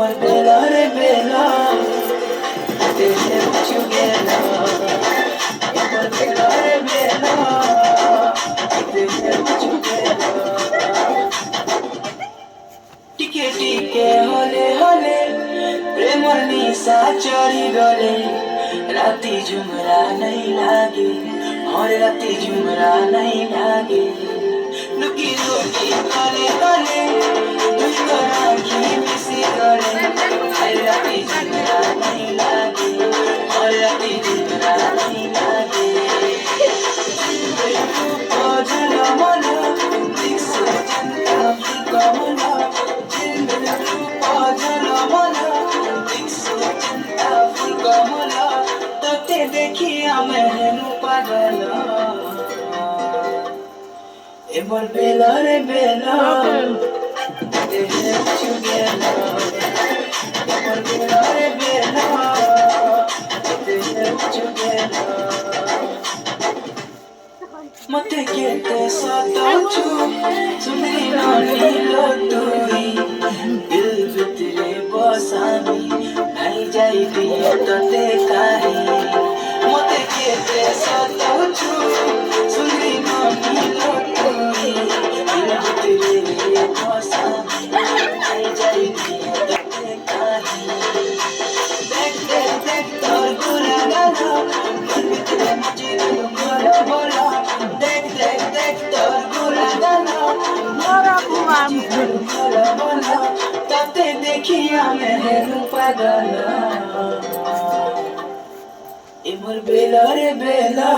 এবার বেলা রে বেলা দেশে কিছু গেল এবার বেলা রে বেলা দেশে কিছু গেল টিকে টিকে হলে হলে প্রেমর নিশা চढ़ी गले राती झुमरा नहीं लागे और राती झुमरा नहीं लागे लुकी लुकी गले गले तुझको आँखी मिसी गले और राती झुमरा नहीं लागे और राती झुमरा नहीं लागे ओ झला मना दिखसे जनता फीका मना দেখিয়া মেহনু পাগল এবার বেলা রে বেলা দেশে কিছু গেল এবার বেলা রে বেলা দেশে কিছু গেল মতে কেতে সতাচু সুন্দরী নানিলো তুই দিল ভিতরে বসানি নাই যাই দিয়ে তোতে কাহি মতে কেতে সতাচু সুন্দরী নানিলো তুই দিল ভিতরে বসানি নাই যাই দিয়ে তোতে কাহি দেখ দেখ দেখ তোর গুরা গানা মন ভিতরে মুঝে বলা বলা দেখ দেখ দেখ তোর গুরা গানা বলা বলা তাতে দেখিয়া মেহেরু পাগল এমর বেলা রে বেলা